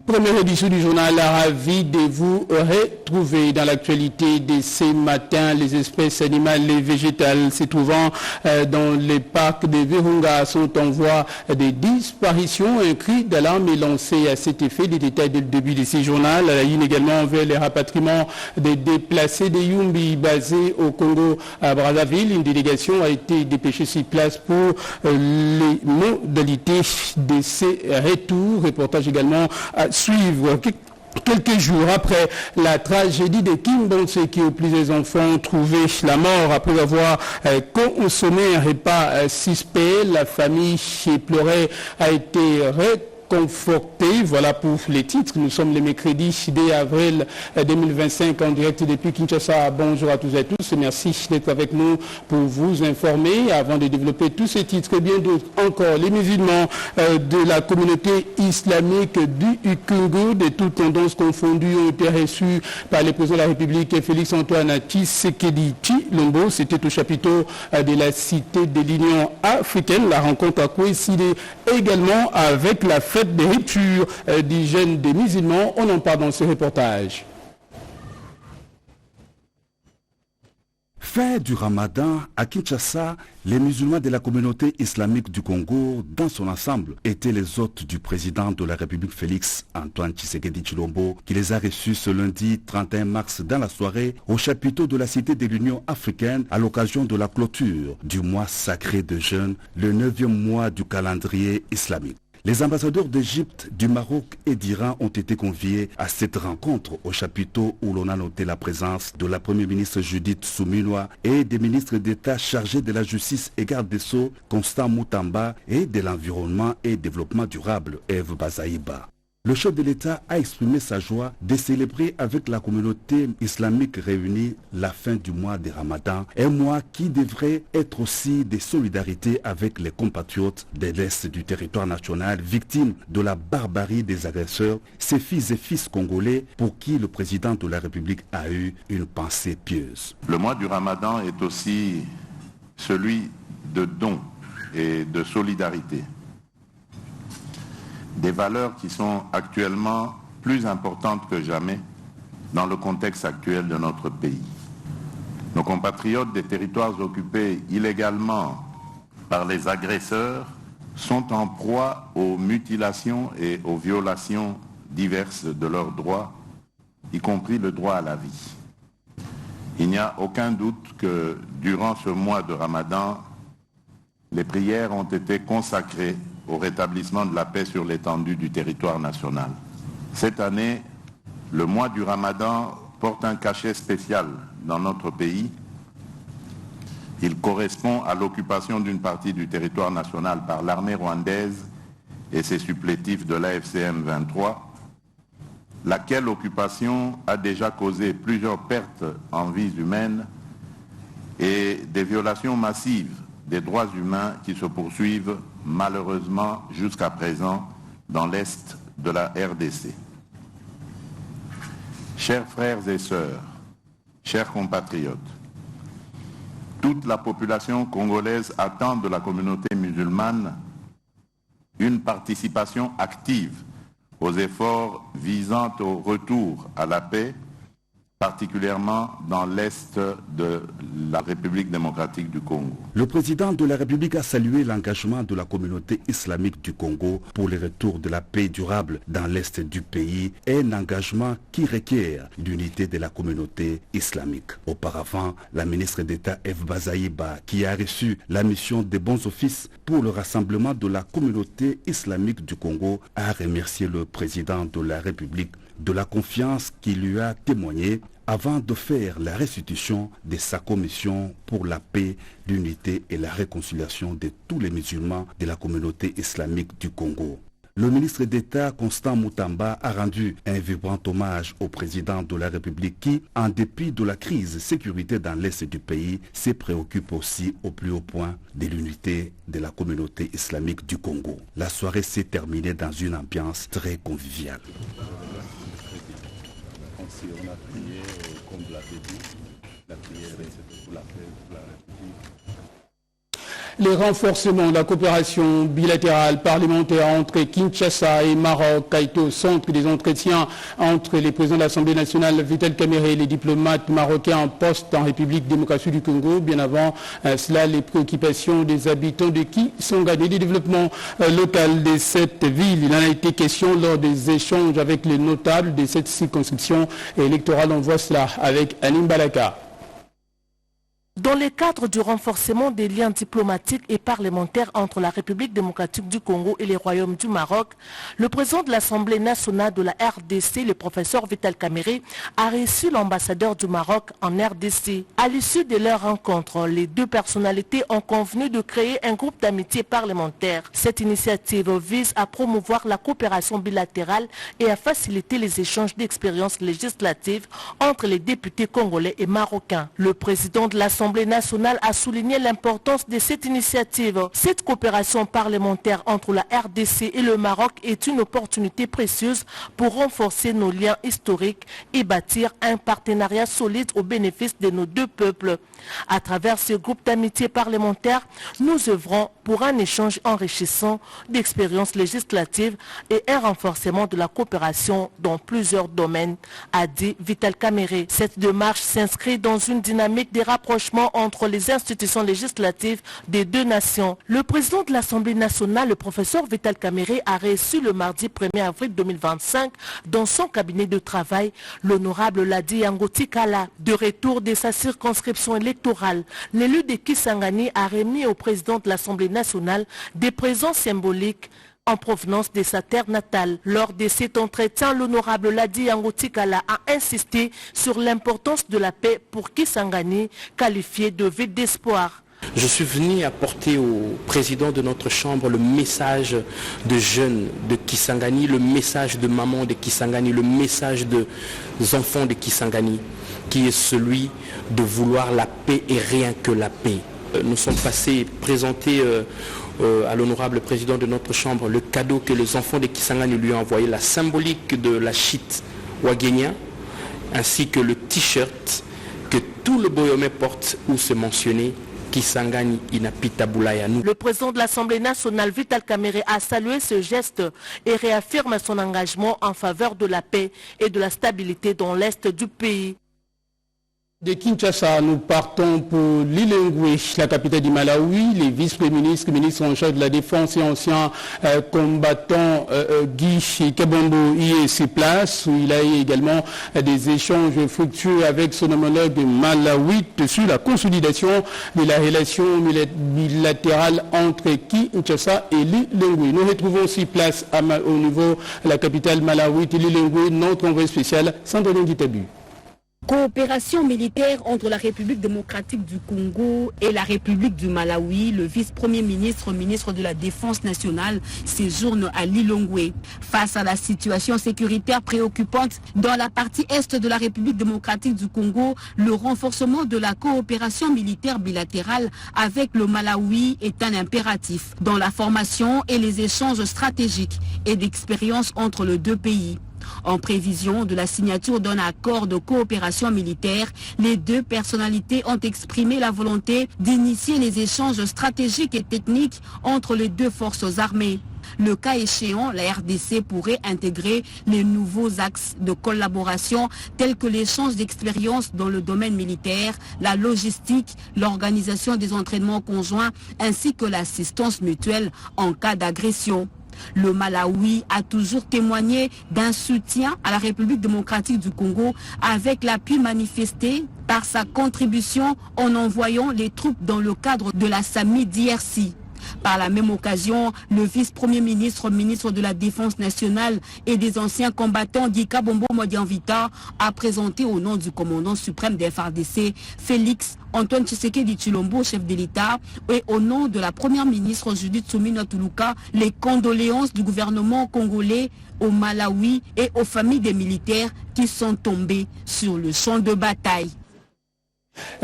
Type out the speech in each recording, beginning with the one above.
Première édition du journal Ravi de vous retrouver dans l'actualité de ce matin. Les espèces animales et végétales se trouvant dans les parcs de Virunga sont en voie de disparition. Un cri d'alarme est lancé à cet effet. Des détails dès le début de ce journal. La ligne également envers les rapatriements des déplacés de Yumbi basés au Congo à Brazzaville. Une délégation a été dépêchée sur place pour les modalités de ces retours. Reportage également à suivre. Quelques jours après la tragédie de Kimbonse, où plusieurs enfants ont trouvé la mort après avoir consommé un repas suspect, la famille qui pleurait a été conforté. Voilà pour les titres. Nous sommes le mercredi 2 avril 2025 en direct depuis Kinshasa. Bonjour à tous et à tous. Merci d'être avec nous pour vous informer. Avant de développer tous ces titres et bien d'autres encore, les musulmans de la communauté islamique du Congo, de toutes tendances confondues, ont été reçus par le président de la République Félix-Antoine Tshisekedi Tshilombo. C'était au chapiteau de la cité de l'Union africaine. La rencontre a coïncidé également avec la fête des ruptures d'hygiène des musulmans. On en parle dans ce reportage. Fin du Ramadan, à Kinshasa, les musulmans de la communauté islamique du Congo, dans son ensemble, étaient les hôtes du président de la République Félix-Antoine Tshisekedi Tshilombo, qui les a reçus ce lundi 31 mars dans la soirée au chapiteau de la Cité de l'Union africaine à l'occasion de la clôture du mois sacré de jeûne, le 9e mois du calendrier islamique. Les ambassadeurs d'Égypte, du Maroc et d'Iran ont été conviés à cette rencontre au chapiteau où l'on a noté la présence de la première ministre Judith Suminwa et des ministres d'État chargés de la justice et garde des Sceaux, Constant Moutamba, et de l'environnement et développement durable, Eve Bazaïba. Le chef de l'État a exprimé sa joie de célébrer avec la communauté islamique réunie la fin du mois de Ramadan, un mois qui devrait être aussi de solidarité avec les compatriotes de l'Est du territoire national victimes de la barbarie des agresseurs, ces fils et fils congolais pour qui le président de la République a eu une pensée pieuse. Le mois du Ramadan est aussi celui de don et de solidarité. Des valeurs qui sont actuellement plus importantes que jamais dans le contexte actuel de notre pays. Nos compatriotes des territoires occupés illégalement par les agresseurs sont en proie aux mutilations et aux violations diverses de leurs droits, y compris le droit à la vie. Il n'y a aucun doute que durant ce mois de Ramadan, les prières ont été consacrées au rétablissement de la paix sur l'étendue du territoire national. Cette année, le mois du Ramadan porte un cachet spécial dans notre pays. Il correspond à l'occupation d'une partie du territoire national par l'armée rwandaise et ses supplétifs de l'AFCM 23, laquelle occupation a déjà causé plusieurs pertes en vies humaines et des violations massives des droits humains qui se poursuivent malheureusement jusqu'à présent dans l'Est de la RDC. Chers frères et sœurs, chers compatriotes, toute la population congolaise attend de la communauté musulmane une participation active aux efforts visant au retour à la paix, particulièrement dans l'Est de la République démocratique du Congo. Le président de la République a salué l'engagement de la communauté islamique du Congo pour le retour de la paix durable dans l'Est du pays, un engagement qui requiert l'unité de la communauté islamique. Auparavant, la ministre d'État Eve Bazaïba, qui a reçu la mission des bons offices pour le rassemblement de la communauté islamique du Congo, a remercié le président de la République de la confiance qu'il lui a témoignée avant de faire la restitution de sa commission pour la paix, l'unité et la réconciliation de tous les musulmans de la communauté islamique du Congo. Le ministre d'État Constant Moutamba a rendu un vibrant hommage au président de la République qui, en dépit de la crise sécuritaire dans l'Est du pays, se préoccupe aussi au plus haut point de l'unité de la communauté islamique du Congo. La soirée s'est terminée dans une ambiance très conviviale. On a prié, comme vous l'avez dit, la prière est pour la paix, pour la République. Les renforcements de la coopération bilatérale parlementaire entre Kinshasa et Maroc a été au centre des entretiens entre les présidents de l'Assemblée nationale Vital Kamerhe et les diplomates marocains en poste en République démocratique du Congo. Bien avant cela, les préoccupations des habitants de Kisangani, du développement local de cette ville. Il en a été question lors des échanges avec les notables de cette circonscription électorale. On voit cela avec Anim Balaka. Dans le cadre du renforcement des liens diplomatiques et parlementaires entre la République démocratique du Congo et les royaumes du Maroc, le président de l'Assemblée nationale de la RDC, le professeur Vital Kamerhe, a reçu l'ambassadeur du Maroc en RDC. À l'issue de leur rencontre, les deux personnalités ont convenu de créer un groupe d'amitié parlementaire. Cette initiative vise à promouvoir la coopération bilatérale et à faciliter les échanges d'expériences législatives entre les députés congolais et marocains. Le président de l'Assemblée nationale a souligné l'importance de cette initiative. Cette coopération parlementaire entre la RDC et le Maroc est une opportunité précieuse pour renforcer nos liens historiques et bâtir un partenariat solide au bénéfice de nos deux peuples. À travers ce groupe d'amitié parlementaire, nous œuvrons pour un échange enrichissant d'expériences législatives et un renforcement de la coopération dans plusieurs domaines, a dit Vital Kamerhe. Cette démarche s'inscrit dans une dynamique de rapprochement entre les institutions législatives des deux nations. Le président de l'Assemblée nationale, le professeur Vital Kamerhe, a reçu le mardi 1er avril 2025 dans son cabinet de travail l'honorable Ladi Yangoti Kala. De retour de sa circonscription électorale, l'élu de Kisangani a remis au président de l'Assemblée nationale des présents symboliques en provenance de sa terre natale. Lors de cet entretien, l'honorable Ladi Yangoti Kala a insisté sur l'importance de la paix pour Kisangani, qualifié de ville d'espoir. Je suis venu apporter au président de notre chambre le message de jeunes de Kisangani, le message de maman de Kisangani, le message des enfants de Kisangani, qui est celui de vouloir la paix et rien que la paix. Nous sommes passés présenter à l'honorable président de notre chambre le cadeau que les enfants de Kisangani lui ont envoyé, la symbolique de la chite Wagenia, ainsi que le t-shirt que tout le Boyomé porte où se mentionner Kisangani Inapita Boulayanu. Le président de l'Assemblée nationale Vital Kamerhe a salué ce geste et réaffirme son engagement en faveur de la paix et de la stabilité dans l'est du pays. De Kinshasa, nous partons pour Lilongwe, la capitale du Malawi. Les vice-premiers ministres en charge de la défense et anciens combattants Guy Kabombo y est sur place, où il a eu également des échanges fructueux avec son homologue Malawi sur la consolidation de la relation bilatérale entre Kinshasa et Lilongwe. Nous retrouvons sur place au niveau de la capitale Malawi, Lilongwe, notre envoyé spécial Sandrine Guitabu. Coopération militaire entre la République démocratique du Congo et la République du Malawi. Le vice-premier ministre, ministre de la Défense nationale, séjourne à Lilongwe. Face à la situation sécuritaire préoccupante dans la partie est de la République démocratique du Congo, le renforcement de la coopération militaire bilatérale avec le Malawi est un impératif dans la formation et les échanges stratégiques et d'expérience entre les deux pays. En prévision de la signature d'un accord de coopération militaire, les deux personnalités ont exprimé la volonté d'initier les échanges stratégiques et techniques entre les deux forces armées. Le cas échéant, la RDC pourrait intégrer les nouveaux axes de collaboration tels que l'échange d'expériences dans le domaine militaire, la logistique, l'organisation des entraînements conjoints ainsi que l'assistance mutuelle en cas d'agression. Le Malawi a toujours témoigné d'un soutien à la République démocratique du Congo avec l'appui manifesté par sa contribution en envoyant les troupes dans le cadre de la SAMI d'IRC. Par la même occasion, le vice-premier ministre, ministre de la Défense nationale et des anciens combattants Guy Kabombo Modianvita a présenté au nom du commandant suprême des FARDC, Félix Antoine Tshisekedi Tshilombo, chef de l'État, et au nom de la première ministre Judith Suminwa Tuluka, les condoléances du gouvernement congolais au Malawi et aux familles des militaires qui sont tombés sur le champ de bataille.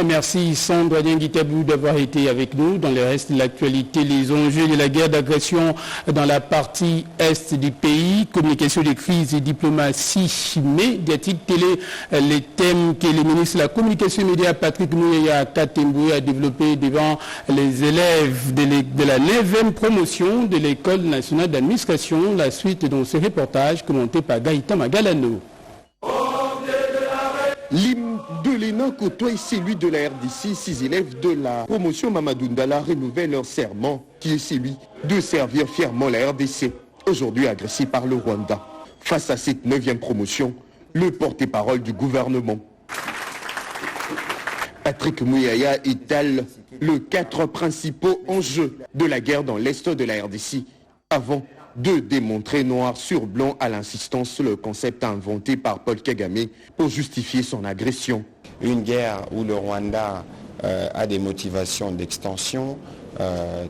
Merci Sandra Dianguitabou d'avoir été avec nous. Dans le reste de l'actualité, les enjeux de la guerre d'agression dans la partie est du pays, communication des crises et diplomatie médiatique, télé, les thèmes que le ministre de la communication média Patrick Mouya Katemboué a développé devant les élèves de la 9e promotion de l'École nationale d'administration. La suite dans ce reportage commenté par Gaïta Magalano. L'hymne de l'ENA côtoie celui de la RDC. 6 élèves de la promotion Mamadou Ndala renouvellent leur serment, qui est celui de servir fièrement la RDC, aujourd'hui agressée par le Rwanda. Face à cette 9e promotion, le porte-parole du gouvernement, Patrick Mouya, étale les 4 principaux enjeux de la guerre dans l'est de la RDC, avant de démontrer noir sur blanc à l'insistance le concept inventé par Paul Kagame pour justifier son agression. Une guerre où le Rwanda a des motivations d'extension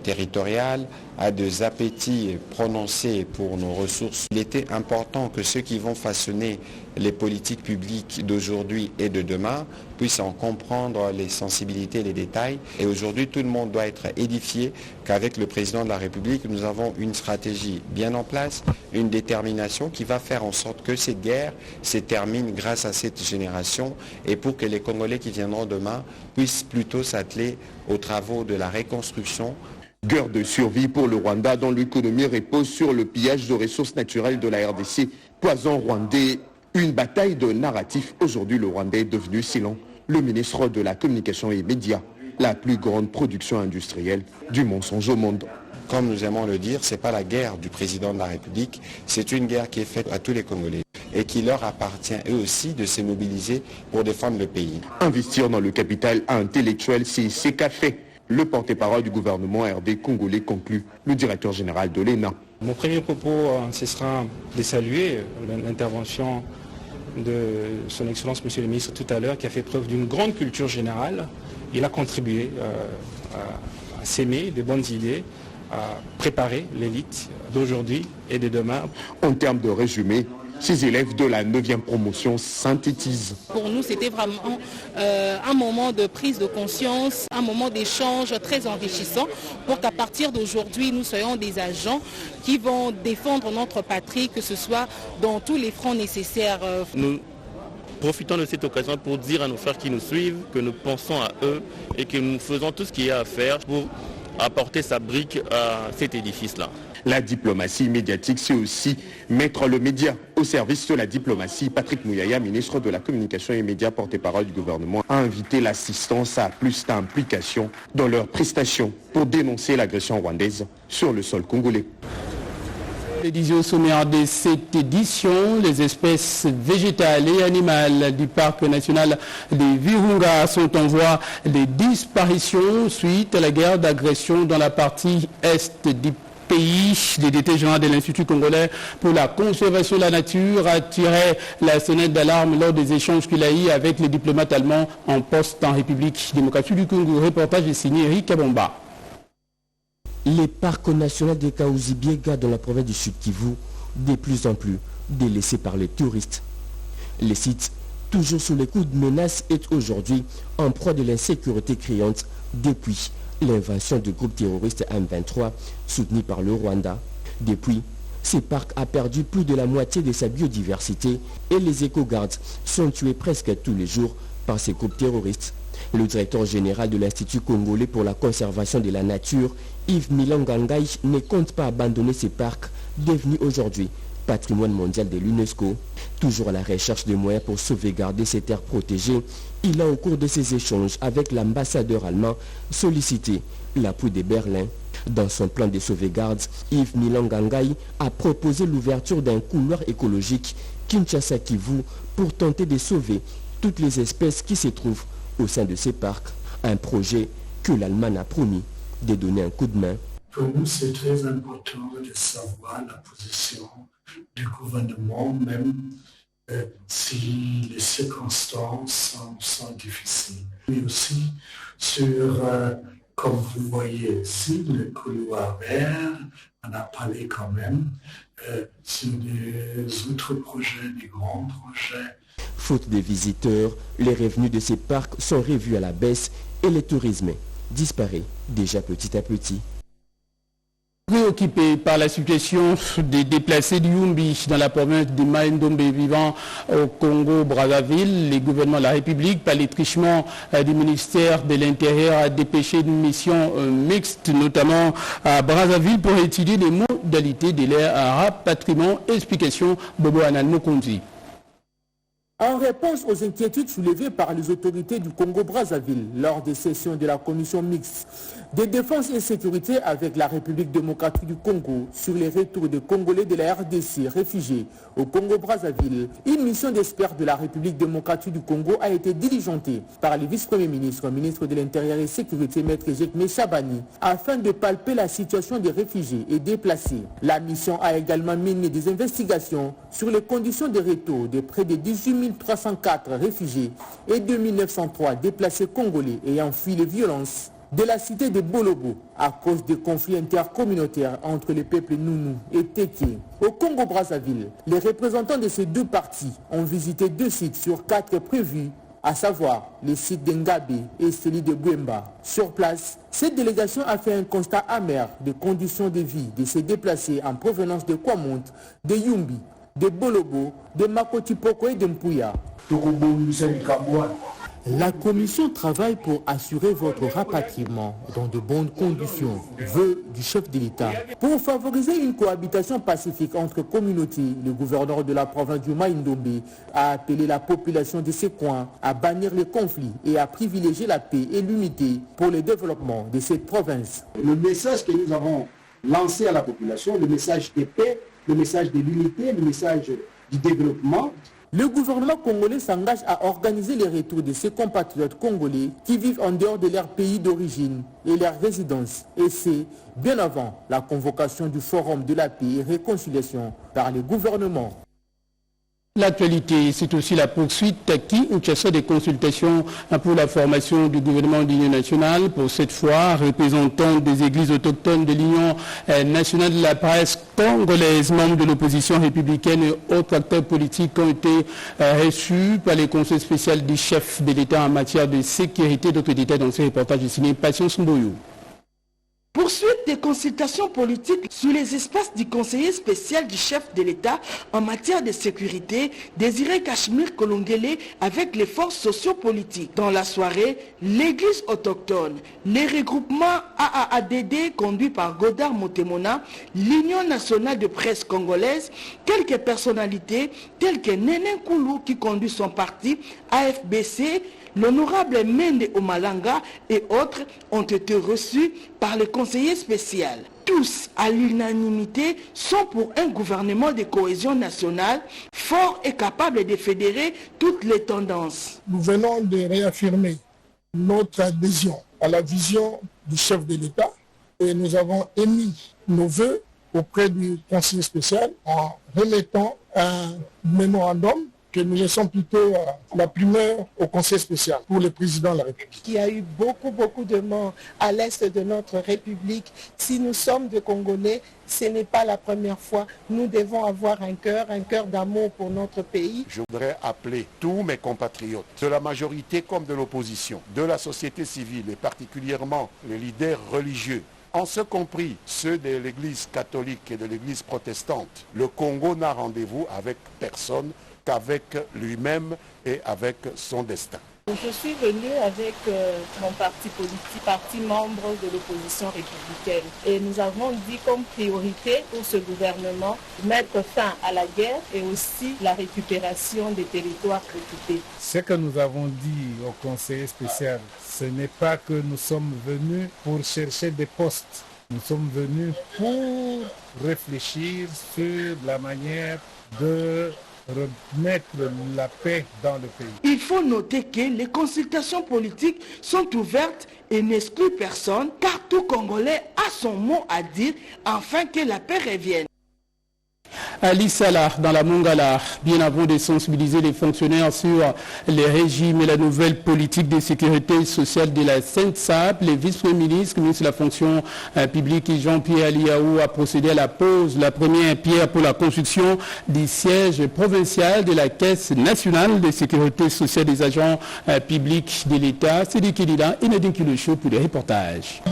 territoriale, a des appétits prononcés pour nos ressources. Il était important que ceux qui vont façonner les politiques publiques d'aujourd'hui et de demain puissent en comprendre les sensibilités et les détails. Et aujourd'hui, tout le monde doit être édifié qu'avec le président de la République, nous avons une stratégie bien en place, une détermination qui va faire en sorte que cette guerre se termine grâce à cette génération et pour que les Congolais qui viendront demain puissent plutôt s'atteler aux travaux de la reconstruction. Guerre de survie pour le Rwanda dont l'économie repose sur le pillage de ressources naturelles de la RDC. Poison rwandais, une bataille de narratifs. Aujourd'hui, le Rwanda est devenu, selon le ministre de la Communication et Médias, la plus grande production industrielle du mensonge au monde. Comme nous aimons le dire, ce n'est pas la guerre du président de la République, c'est une guerre qui est faite à tous les Congolais et qui leur appartient eux aussi de se mobiliser pour défendre le pays. Investir dans le capital intellectuel, c'est ce qu'a fait le porte-parole du gouvernement RD congolais, conclut le directeur général de l'ENA. Mon premier propos, ce sera de saluer l'intervention de son Excellence Monsieur le Ministre tout à l'heure, qui a fait preuve d'une grande culture générale. Il a contribué à s'aimer de bonnes idées, à préparer l'élite d'aujourd'hui et de demain. En termes de résumé, ces élèves de la 9e promotion synthétisent. Pour nous, c'était vraiment un moment de prise de conscience, un moment d'échange très enrichissant pour qu'à partir d'aujourd'hui, nous soyons des agents qui vont défendre notre patrie, que ce soit dans tous les fronts nécessaires. Nous profitons de cette occasion pour dire à nos frères qui nous suivent que nous pensons à eux et que nous faisons tout ce qu'il y a à faire pour apporter sa brique à cet édifice-là. La diplomatie médiatique, c'est aussi mettre le média au service de la diplomatie. Patrick Mouya, ministre de la Communication et Médias, porte-parole du gouvernement, a invité l'assistance à plus d'implication dans leurs prestations pour dénoncer l'agression rwandaise sur le sol congolais. L'édition sommaire de cette édition, les espèces végétales et animales du parc national des Virunga sont en voie de disparition suite à la guerre d'agression dans la partie est du pays. Le directeur général de l'Institut congolais pour la conservation de la nature a tiré la sonnette d'alarme lors des échanges qu'il a eu avec les diplomates allemands en poste en République démocratique du Congo. Reportage est signé Eric Kabomba. Les parcs nationaux de Kaouzi-Biega dans la province du Sud-Kivu, de plus en plus délaissés par les touristes. Le site, toujours sous les coups de menaces, est aujourd'hui en proie de l'insécurité criante depuis l'invasion du groupe terroriste M23 soutenu par le Rwanda. Depuis, ce parc a perdu plus de la moitié de sa biodiversité et les éco-gardes sont tués presque tous les jours par ces groupes terroristes. Le directeur général de l'Institut congolais pour la conservation de la nature, Yves Milangangai, ne compte pas abandonner ces parcs devenus aujourd'hui patrimoine mondial de l'UNESCO. Toujours à la recherche de moyens pour sauvegarder ces terres protégées, il a au cours de ses échanges avec l'ambassadeur allemand sollicité l'appui de Berlin. Dans son plan de sauvegarde, Yves Milangangai a proposé l'ouverture d'un couloir écologique Kinshasa-Kivu pour tenter de sauver toutes les espèces qui se trouvent au sein de ces parcs. Un projet que l'Allemagne a promis de donner un coup de main. Pour nous, c'est très important de savoir la position du gouvernement, même si les circonstances sont difficiles. Mais aussi sur, comme vous voyez ici, le couloir vert, on a parlé quand même sur des autres projets, des grands projets. Faute de visiteurs, les revenus de ces parcs sont revus à la baisse et le tourisme disparaît déjà petit à petit. Préoccupé par la situation des déplacés du Yumbi dans la province de Maïndombe vivant au Congo-Brazzaville, le gouvernement de la République, par les trichements du ministère de l'Intérieur, a dépêché une mission mixte, notamment à Brazzaville, pour étudier les modalités de leur rapatriement. Explication Bobo Anan Mokonzi. En réponse aux inquiétudes soulevées par les autorités du Congo-Brazzaville lors des sessions de la commission mixte de défense et sécurité avec la République démocratique du Congo sur les retours des Congolais de la RDC réfugiés au Congo-Brazzaville, une mission d'experts de la République démocratique du Congo a été diligentée par le vice-premier ministre, ministre de l'Intérieur et Sécurité, Maître Jekme Chabani, afin de palper la situation des réfugiés et déplacés. La mission a également mené des investigations sur les conditions de retour de près de 18 304 réfugiés et 2903 déplacés congolais ayant fui les violences de la cité de Bolobo à cause des conflits intercommunautaires entre les peuples Nounou et Teke. Au Congo-Brazzaville, les représentants de ces deux parties ont visité 2 sites sur 4 prévus, à savoir les sites d'Engabe et celui de Bwemba. Sur place, cette délégation a fait un constat amer des conditions de vie de ces déplacés en provenance de Kwamont, de Yumbi, de Bolobo, de Makotipoko et de Mpuya. La commission travaille pour assurer votre rapatriement dans de bonnes conditions, vœu du chef de l'État. Pour favoriser une cohabitation pacifique entre communautés, le gouverneur de la province du Maïndombe a appelé la population de ces coins à bannir les conflits et à privilégier la paix et l'unité pour le développement de cette province. Le message que nous avons lancé à la population, le message de paix, le message de l'unité, le message du développement. Le gouvernement congolais s'engage à organiser les retours de ses compatriotes congolais qui vivent en dehors de leur pays d'origine et leur résidence. Et c'est bien avant la convocation du Forum de la paix et réconciliation par le gouvernement. L'actualité, c'est aussi la poursuite qui ou des consultations pour la formation du gouvernement d'union nationale. Pour cette fois, représentants des églises autochtones de l'Union nationale de la presse congolaise, membres de l'opposition républicaine et autres acteurs politiques ont été reçus par les conseils spéciaux du chef de l'État en matière de sécurité. D'autres détails dans ce reportage signé Patience Mboyou. Poursuite des consultations politiques sur les espaces du conseiller spécial du chef de l'État en matière de sécurité, Désiré Cachemire Kolongele, avec les forces sociopolitiques. Dans la soirée, l'église autochtone, les regroupements AAADD conduits par Godard Motemona, l'Union nationale de presse congolaise, quelques personnalités telles que Néné Koulou qui conduit son parti, AFBC, l'honorable Mende Omalanga et autres ont été reçus par le conseiller spécial. Tous, à l'unanimité, sont pour un gouvernement de cohésion nationale fort et capable de fédérer toutes les tendances. Nous venons de réaffirmer notre adhésion à la vision du chef de l'État et nous avons émis nos vœux auprès du conseiller spécial en remettant un mémorandum que nous laissons plutôt la primeur au Conseil spécial pour le président de la République. Il y a eu beaucoup de morts à l'est de notre République. Si nous sommes des Congolais, ce n'est pas la première fois. Nous devons avoir un cœur d'amour pour notre pays. Je voudrais appeler tous mes compatriotes, de la majorité comme de l'opposition, de la société civile et particulièrement les leaders religieux, en ce compris ceux de l'Église catholique et de l'Église protestante. Le Congo n'a rendez-vous avec personne qu'avec lui-même et avec son destin. Je suis venu avec mon parti politique, parti membre de l'opposition républicaine. Et nous avons dit comme priorité pour ce gouvernement mettre fin à la guerre et aussi la récupération des territoires occupés. Ce que nous avons dit au conseiller spécial, ce n'est pas que nous sommes venus pour chercher des postes. Nous sommes venus pour réfléchir sur la manière de remettre la paix dans le pays. Il faut noter que les consultations politiques sont ouvertes et n'excluent personne, car tout Congolais a son mot à dire afin que la paix revienne. À Lissala, dans la Mongala, bien avant de sensibiliser les fonctionnaires sur les régimes et la nouvelle politique de sécurité sociale de la Sainte-Sape, le vice-premier ministre de la fonction publique Jean-Pierre Liaou a procédé à la pose, la première pierre pour la construction du siège provincial de la Caisse nationale de sécurité sociale des agents publics de l'État. C'est du Kédida et Nadine Kilocho pour des reportages.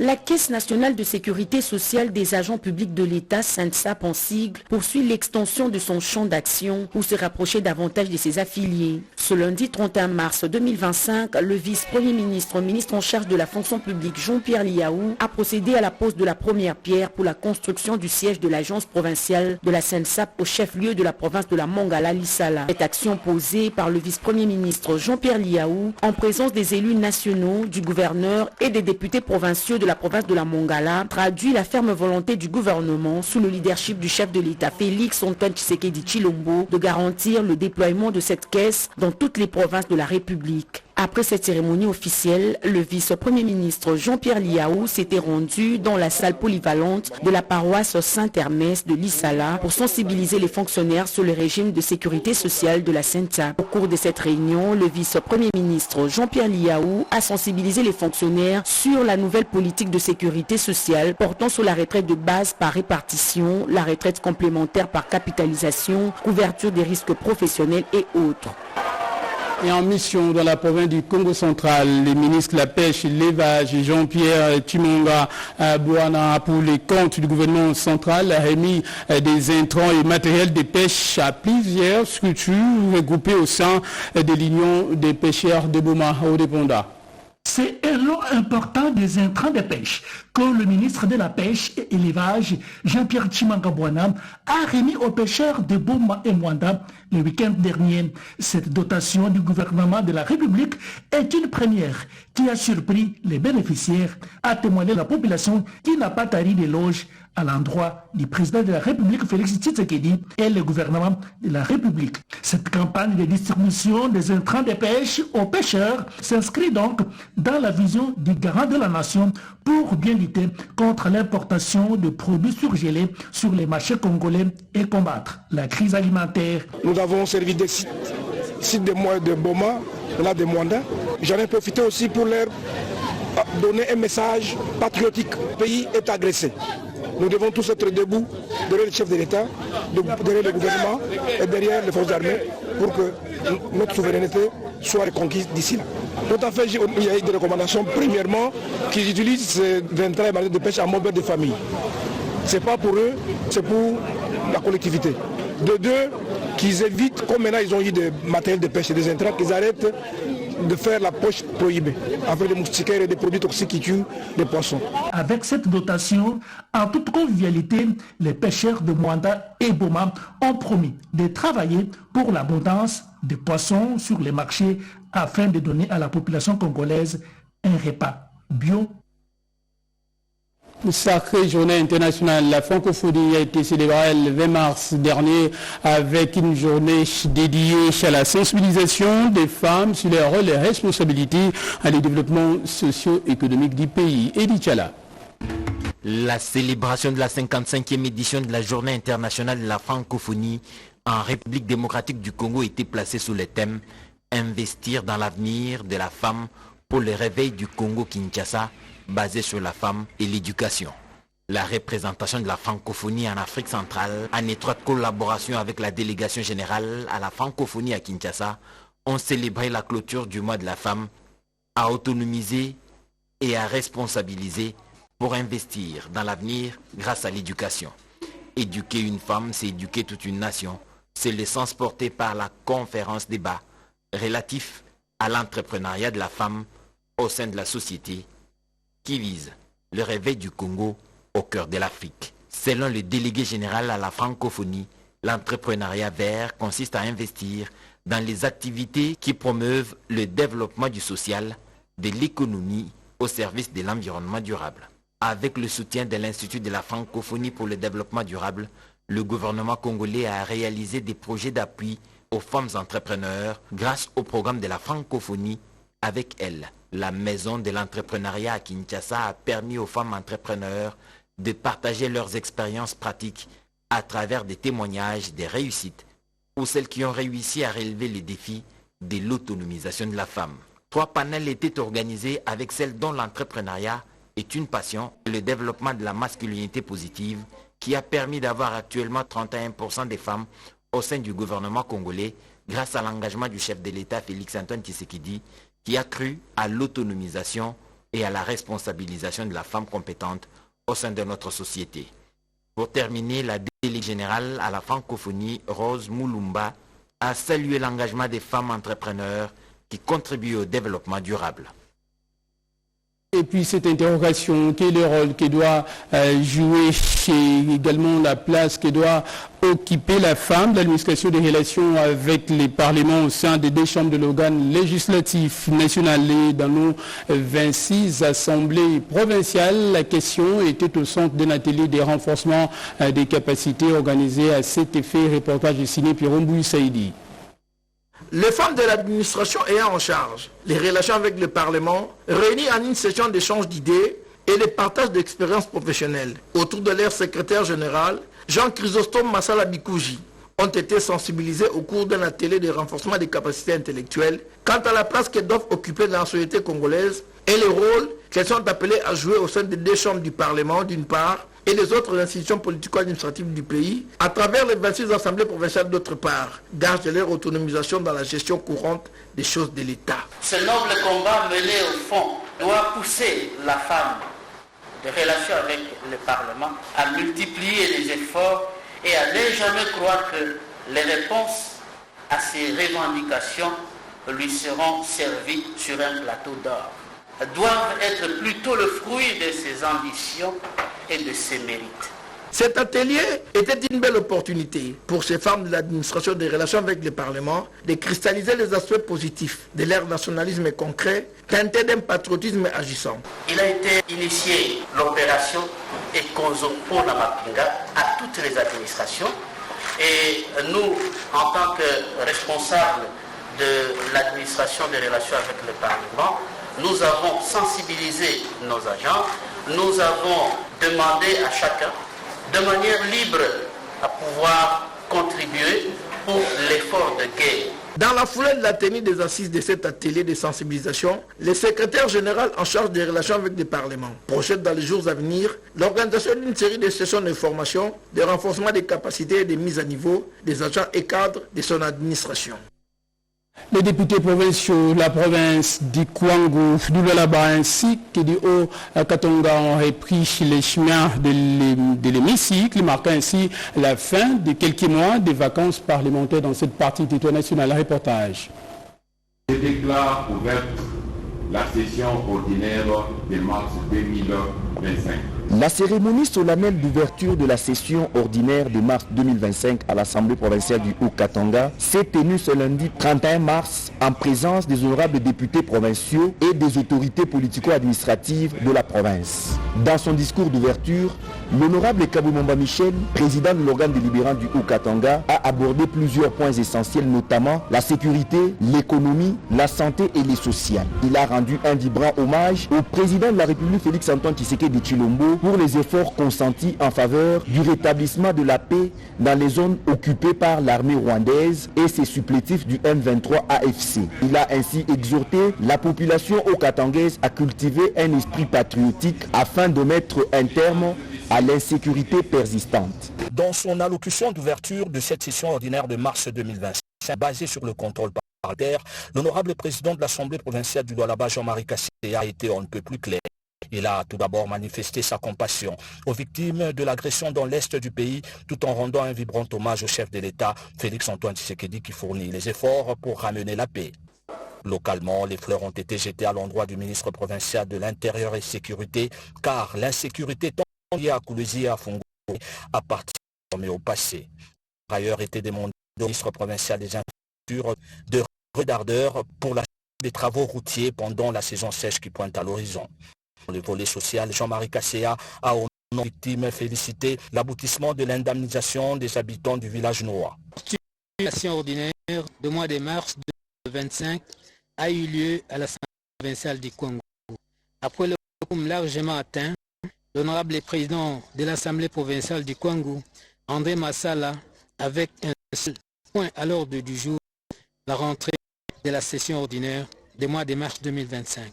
La Caisse nationale de sécurité sociale des agents publics de l'État, Sainte-Sape en sigle, poursuit l'extension de son champ d'action pour se rapprocher davantage de ses affiliés. Ce lundi 31 mars 2025, le vice-premier ministre, ministre en charge de la fonction publique Jean-Pierre Liaou, a procédé à la pose de la première pierre pour la construction du siège de l'agence provinciale de la Sainte-Sape au chef-lieu de la province de la Mongala, Lissala. Cette action posée par le vice-premier ministre Jean-Pierre Liaou en présence des élus nationaux, du gouverneur et des députés provinciaux de la province de la Mongala traduit la ferme volonté du gouvernement sous le leadership du chef de l'État Félix Antoine Tshisekedi Tshilombo de garantir le déploiement de cette caisse dans toutes les provinces de la République. Après cette cérémonie officielle, le vice-premier ministre Jean-Pierre Liaou s'était rendu dans la salle polyvalente de la paroisse Saint-Hermès de Lissala pour sensibiliser les fonctionnaires sur le régime de sécurité sociale de la Sainte-Sape. Au cours de cette réunion, le vice-premier ministre Jean-Pierre Liaou a sensibilisé les fonctionnaires sur la nouvelle politique de sécurité sociale portant sur la retraite de base par répartition, la retraite complémentaire par capitalisation, couverture des risques professionnels et autres. Et en mission dans la province du Congo central, les ministres de la pêche et de l'élevage, Jean-Pierre Chimonga Bouana, pour les comptes du gouvernement central, a remis des intrants et matériels de pêche à plusieurs structures regroupées au sein de l'Union des pêcheurs de Boma au Déponda. C'est un lot important des intrants de pêche que le ministre de la Pêche et Élevage, Jean-Pierre Chimonga Bouana, a remis aux pêcheurs de Boma et Mwanda le week-end dernier. Cette dotation du gouvernement de la République est une première qui a surpris les bénéficiaires, a témoigné la population qui n'a pas tari d'éloges à l'endroit du président de la République Félix Tshisekedi et le gouvernement de la République. Cette campagne de distribution des intrants de pêche aux pêcheurs s'inscrit donc dans la vision du garant de la nation pour bien lutter contre l'importation de produits surgelés sur les marchés congolais et combattre la crise alimentaire. Nous avons servi des sites de Boma, là de Mwanda. J'en ai profité aussi pour leur donner un message patriotique. Le pays est agressé. Nous devons tous être debout derrière le chef de l'État, derrière le gouvernement et derrière les forces armées pour que notre souveraineté soit reconquise d'ici là. Tout à fait, il y a eu des recommandations. Premièrement, qu'ils utilisent ces 23 matériels de pêche en mode de famille. Ce n'est pas pour eux, c'est pour la collectivité. De deux, qu'ils évitent, comme maintenant ils ont eu des matériels de pêche et des intrants, qu'ils arrêtent de faire la poche prohibée avec des moustiquaires et des produits toxiques qui tuent les poissons. Avec cette dotation, en toute convivialité, les pêcheurs de Mwanda et Boma ont promis de travailler pour l'abondance des poissons sur les marchés afin de donner à la population congolaise un repas bio. Sacrée journée internationale, la francophonie a été célébrée le 20 mars dernier avec une journée dédiée à la sensibilisation des femmes sur les rôles et responsabilités à le développement socio-économique du pays. Edi Tchala. La célébration de la 55e édition de la journée internationale de la francophonie en République démocratique du Congo était placée sous le thème « Investir dans l'avenir de la femme pour le réveil du Congo-Kinshasa » basé sur la femme et l'éducation. La représentation de la francophonie en Afrique centrale, en étroite collaboration avec la délégation générale à la francophonie à Kinshasa, ont célébré la clôture du mois de la femme, à autonomiser et à responsabiliser pour investir dans l'avenir grâce à l'éducation. Éduquer une femme, c'est éduquer toute une nation. C'est le sens porté par la conférence débat relatif à l'entrepreneuriat de la femme au sein de la société qui vise le réveil du Congo au cœur de l'Afrique. Selon le délégué général à la francophonie, l'entrepreneuriat vert consiste à investir dans les activités qui promeuvent le développement du social, de l'économie au service de l'environnement durable. Avec le soutien de l'Institut de la francophonie pour le développement durable, le gouvernement congolais a réalisé des projets d'appui aux femmes entrepreneurs grâce au programme de la francophonie. Avec elle, la maison de l'entrepreneuriat à Kinshasa a permis aux femmes entrepreneurs de partager leurs expériences pratiques à travers des témoignages des réussites ou celles qui ont réussi à relever les défis de l'autonomisation de la femme. 3 panels étaient organisés avec celles dont l'entrepreneuriat est une passion et le développement de la masculinité positive qui a permis d'avoir actuellement 31% des femmes au sein du gouvernement congolais grâce à l'engagement du chef de l'État Félix-Antoine Tshisekedi qui a cru à l'autonomisation et à la responsabilisation de la femme compétente au sein de notre société. Pour terminer, la déléguée générale à la francophonie, Rose Moulumba, a salué l'engagement des femmes entrepreneurs qui contribuent au développement durable. Et puis cette interrogation, quel est le rôle que doit jouer et également la place que doit occuper la femme, l'administration des relations avec les parlements au sein des 2 chambres de l'organe législatif national et dans nos 26 assemblées provinciales. La question était au centre d'un atelier de renforcement des capacités organisé à cet effet. Reportage signé Pierre Saïdi. Les femmes de l'administration ayant en charge les relations avec le Parlement, réunies en une session d'échange d'idées et de partage d'expériences professionnelles autour de leur secrétaire général, Jean Chrysostome Massala Bikouji, ont été sensibilisés au cours d'un atelier de renforcement des capacités intellectuelles quant à la place qu'elles doivent occuper dans la société congolaise et le rôle qu'elles sont appelées à jouer au sein des 2 chambres du Parlement d'une part et les autres institutions politico-administratives du pays, à travers les 26 assemblées provinciales d'autre part, gage de leur autonomisation dans la gestion courante des choses de l'État. Ce noble combat mené au fond doit pousser la femme de relation avec le Parlement à multiplier les efforts et à ne jamais croire que les réponses à ces revendications lui seront servies sur un plateau d'or. Doivent être plutôt le fruit de ses ambitions et de ses mérites. Cet atelier était une belle opportunité pour ces femmes de l'administration des relations avec le Parlement de cristalliser les aspects positifs de leur nationalisme concret, teinté d'un patriotisme agissant. Il a été initié l'opération Ekonzo pour la Mapinga à toutes les administrations et nous, en tant que responsables de l'administration des relations avec le Parlement, nous avons sensibilisé nos agents, nous avons demandé à chacun, de manière libre, à pouvoir contribuer pour l'effort de guerre. Dans la foulée de la tenue des assises de cet atelier de sensibilisation, le secrétaire général en charge des relations avec le Parlement projette dans les jours à venir l'organisation d'une série de sessions de formation, de renforcement des capacités et de mise à niveau des agents et cadres de son administration. Les députés provinciaux de la province du Kwango, du Lualaba ainsi que du Haut-Katanga ont repris les chemins de l'hémicycle, marquant ainsi la fin de quelques mois de vacances parlementaires dans cette partie du territoire national. Reportage. Je déclare ouverte la session ordinaire de mars 2025. La cérémonie solennelle d'ouverture de la session ordinaire de mars 2025 à l'Assemblée provinciale du Haut-Katanga s'est tenue ce lundi 31 mars en présence des honorables députés provinciaux et des autorités politico-administratives de la province. Dans son discours d'ouverture, l'honorable Kaboumamba Michel, président de l'organe délibérant du Haut-Katanga, a abordé plusieurs points essentiels, notamment la sécurité, l'économie, la santé et les sociales. Il a rendu un vibrant hommage au président de la République Félix-Antoine Tshisekedi Tshilombo pour les efforts consentis en faveur du rétablissement de la paix dans les zones occupées par l'armée rwandaise et ses supplétifs du M23 AFC. Il a ainsi exhorté la population haut-katangaise à cultiver un esprit patriotique afin de mettre un terme à l'insécurité persistante. Dans son allocution d'ouverture de cette session ordinaire de mars 2025, basée sur le contrôle parlementaire, l'honorable président de l'Assemblée provinciale du Lualaba, Jean-Marie Kassé, a été on ne peut plus clair. Il a tout d'abord manifesté sa compassion aux victimes de l'agression dans l'est du pays, tout en rendant un vibrant hommage au chef de l'État, Félix-Antoine Tshisekedi, qui fournit les efforts pour ramener la paix. Localement, les fleurs ont été jetées à l'endroit du ministre provincial de l'Intérieur et Sécurité, car l'insécurité tant liée à Koulouzi et à Fongo appartient au passé. Par ailleurs, était demandé au ministre provincial des Infrastructures de d'ardeur pour la des travaux routiers pendant la saison sèche qui pointe à l'horizon. Le volet social, Jean-Marie Kassé a au nom des victimes félicité l'aboutissement de l'indemnisation des habitants du village noir. La session ordinaire de mois de mars 2025 a eu lieu à l'Assemblée provinciale du Congo. Après le quorum largement atteint, l'honorable président de l'Assemblée provinciale du Congo André Massala avec un seul point à l'ordre du jour, la rentrée de la session ordinaire des mois de mars 2025.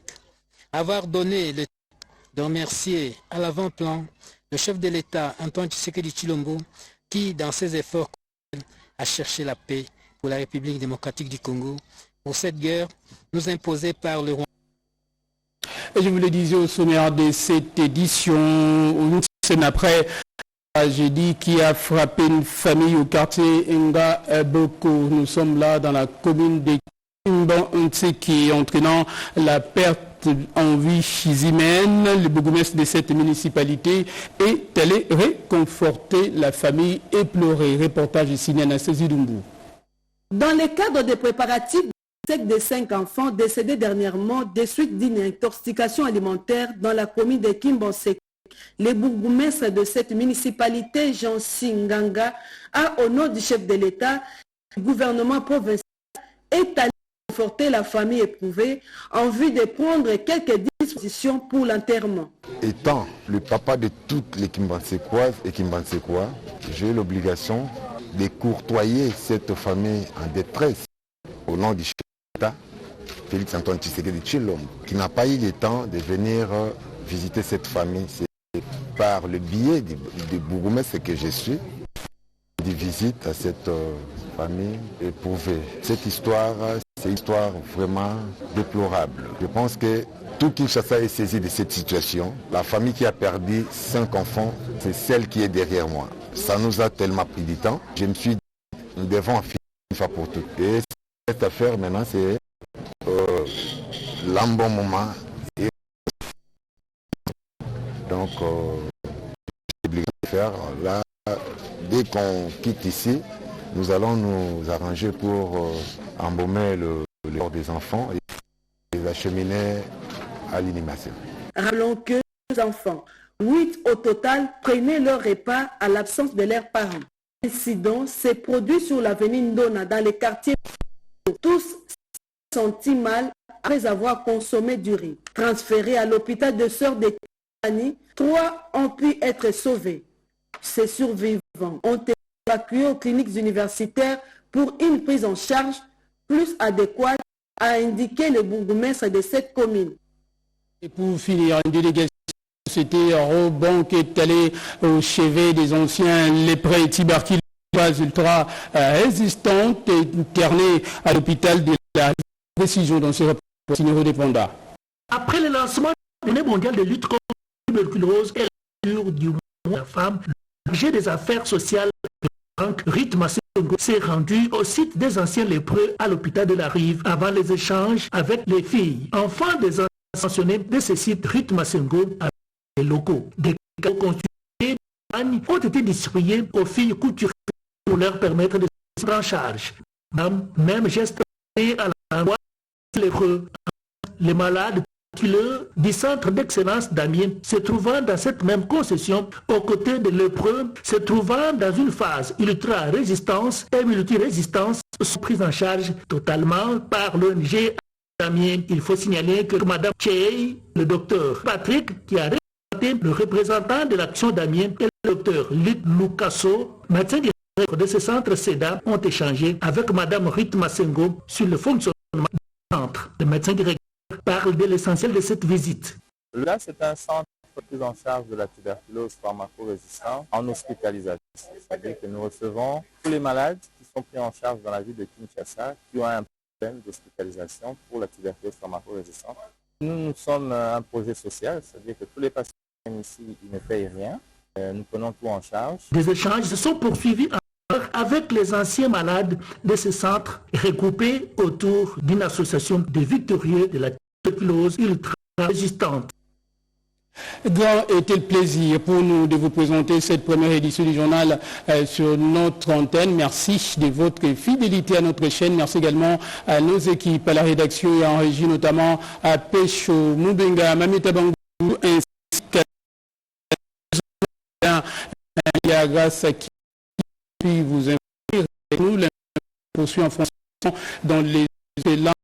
Avoir donné le temps de remercier à l'avant-plan le chef de l'État Antoine Tshisekedi Tshilombo qui, dans ses efforts, a cherché la paix pour la République démocratique du Congo, pour cette guerre nous imposée par le Rwanda. Et je vous le disais au sommaire de cette édition, une semaine après, tragédie qui a frappé une famille au quartier Nga Boko. Nous sommes là dans la commune de Kimbantseki, entraînant la perte en vie humaine. Le bourgmestre de cette municipalité est allé réconforter la famille éplorée. Reportage signé Anastasie Dumbu. Dans le cadre des préparatifs de 5 enfants décédés dernièrement des suites d'une intoxication alimentaire dans la commune de Kimbantseki, le bourgmestre de cette municipalité, Jean Singanga, a, au nom du chef de l'État, du gouvernement provincial, est allé conforter la famille éprouvée en vue de prendre quelques dispositions pour l'enterrement. Étant le papa de toutes les Kimbansekoises et Kimbansekois, j'ai l'obligation de courtoyer cette famille en détresse au nom du chef de l'État, Félix Antoine Tshisekedi Tshilombo, qui n'a pas eu le temps de venir visiter cette famille. Par le biais du bourgmestre que je suis, de visite à cette famille éprouvée. Cette histoire, c'est une histoire vraiment déplorable. Je pense que tout Kinshasa est saisi de cette situation. La famille qui a perdu 5 enfants, c'est celle qui est derrière moi. Ça nous a tellement pris du temps. Je me suis dit, nous devons finir une fois pour toutes. Et cette affaire maintenant, c'est l'un moment. Donc, j'ai obligé de faire. Là, dès qu'on quitte ici, nous allons nous arranger pour embaumer le corps des enfants et les acheminer à l'inhumation. Rappelons que les enfants, 8 au total, prenaient leur repas à l'absence de leurs parents. L'incident s'est produit sur l'avenue Ndona, dans les quartiers. Tous se sont sentis mal après avoir consommé du riz. Transférés à l'hôpital de Sœurs de 3 ont pu être sauvés. Ces survivants ont été évacués aux cliniques universitaires pour une prise en charge plus adéquate, a indiqué le bourgmestre de cette commune. Et pour finir, une délégation de la société Robon qui est allée au chevet des anciens lépreux tuberculeux ultra résistantes et internés à l'hôpital de la Précision dans ce rapport de Panda. Après le lancement de l'année mondiale de lutte contre la tuberculose et la cure du mois de la femme, le budget des affaires sociales de Franck Rythme s'est rendu au site des anciens lépreux à l'hôpital de la Rive avant les échanges avec les filles. Enfants des ascensionnés de ce site Rythme avec les locaux. Des cadeaux constitués ont été distribués aux filles couturières pour leur permettre de se prendre en charge. Même geste à l'endroit des lépreux. Les malades du centre d'excellence d'Amiens se trouvant dans cette même concession aux côtés de lépreux se trouvant dans une phase ultra-résistance et multi-résistance sont pris en charge totalement par l'ONG d'Amiens. Il faut signaler que Mme Chey, le docteur Patrick qui a représenté le représentant de l'action d'Amiens et le docteur Luc Lucasso, médecin directeur de ce centre SEDA, ont échangé avec Mme Rita Massengo sur le fonctionnement du centre. Le médecin directeur parle de l'essentiel de cette visite. Là, c'est un centre de prise en charge de la tuberculose pharmaco-résistante en hospitalisation. C'est-à-dire que nous recevons tous les malades qui sont pris en charge dans la ville de Kinshasa qui ont un problème d'hospitalisation pour la tuberculose pharmaco-résistante. Nous sommes un projet social, c'est-à-dire que tous les patients ici ils ne payent rien. Nous prenons tout en charge. Des échanges se sont poursuivis avec les anciens malades de ce centre regroupés autour d'une association de victorieux de la tuberculose ultra-résistante. Grand était le plaisir pour nous de vous présenter cette première édition du journal sur notre antenne. Merci de votre fidélité à notre chaîne. Merci également à nos équipes, à la rédaction et en régie, notamment à Pécho, Moubenga, Mamita Bangou, ainsi qu'à grâce à qui puis vous inviter avec nous. La poursuit en français dans les